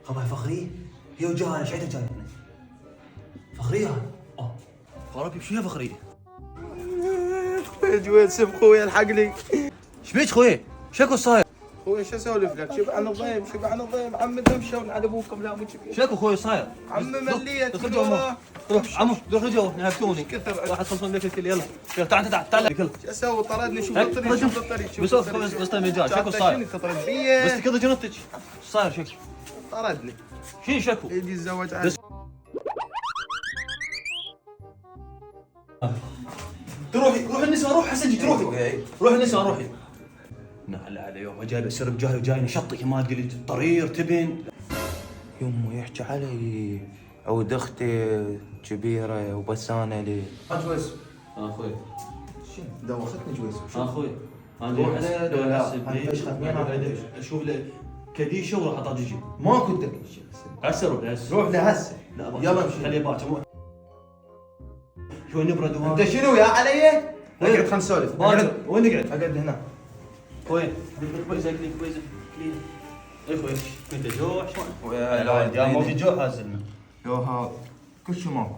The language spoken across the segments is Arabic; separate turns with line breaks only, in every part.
طبعا فخرية هي وجهها ايش عندها جايتنا فخرية خرابي بشو يا فخرية؟
جويسف خويا الحق لي.
ايش بيك خويا؟ شكو صاير؟
خويا شو اسولف لك؟ شبع نظيم عم تمشون على ابوكم لا مو
شكو خويا صاير؟
عم مليت
دخل جوا روح عمو دخل جوا نهبتوني
كثر
واحد خلصون لك الكل يلا تعال الكل
شو اسوي طردني شوف الطريق
بس مجال شكو صاير؟
تطرد بيه
بس كذا جنطتك ايش صاير شكو؟
طردني
شنو شكو؟
يجي يتزوج علي
روح النساء روح حسن تروحي روح النساء روحي نعل على يوم جايب السرب جاي وجاي نشطك ما تقول لي طرير تبن
يمه يحكي علي عود اختي كبيره وبس انا لي جويس
اخوي
شنو دوختني جويس
اخوي انا اشوف له كديشه وراح اطاجي
ما كنت لك
هسه
روح لهسه
يلا امشي خليه باكر شوي نبرد
انت شنو يا علي؟ اقعد خلينا نسولف
وين نقعد؟
اقعد هنا
وين؟ كويسه كويسه اي اخوي كنت جوع شلون؟
لا
ما في جوع هازلنا
يوها كل شيء ماكو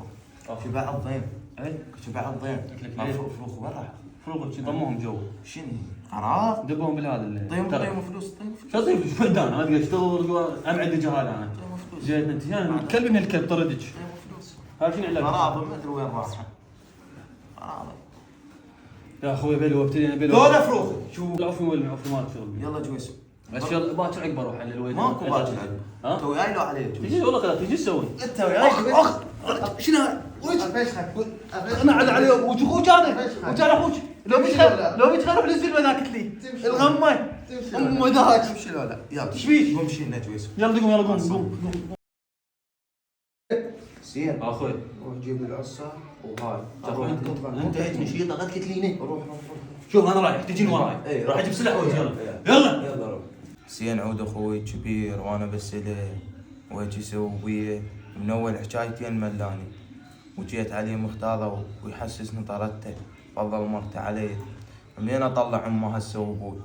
شبع الضيم
اي
شبع الضيم فروخ برا
فروق شي ضموهم جو
شنو؟ قرار
دبهم بالهذا اللي
طيب فلوس
شو طيب شو انا ما ادري اشتغل ام عندي جهاله انا جيت انت الكلب من الكلب طردك هذا شنو علاج؟
قرابه ما ادري وين راحه قرابه
يا اخوي بلو ابتدينا بلو
دول فروخ
شو العفو وين العفو مال شغل
يلا جويس
بس يلا باكر عقب اروح على الويد
ماكو باكر ها تو وياي لو عليك
تجي والله خلاص تجي تسوي
انت وياي
شنو
افشخك
انا على عليه وجهك وجانا اخوك لو بتخرب الزلمه ذاك لي الغمه ام ذاك
تمشي لو لا يلا
ايش فيك؟
قوم شيلنا جويس
يلا قوم يلا قوم
زين
اخوي
روح جيب العصا وهاي
انت هيك نشيط اخذ كتليني
روح
شوف انا رايح تجيني وراي راح اجيب سلاح وجه يلا
روح زين عود اخوي كبير وانا بس له ويجي يسوي بيه من اول حكايتين ملاني وجيت عليه مختاره ويحسسني طردته فضل مرته علي منين اطلع امه هسه وابوي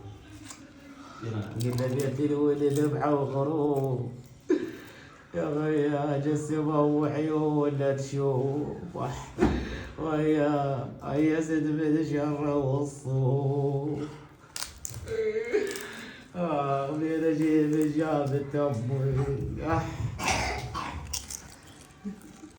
قلنا بيت الولد ذبحه وخروف يا غيا جسمه وعيون لا تشوف ويا يزد من شر والصوف من اجيب جابت امي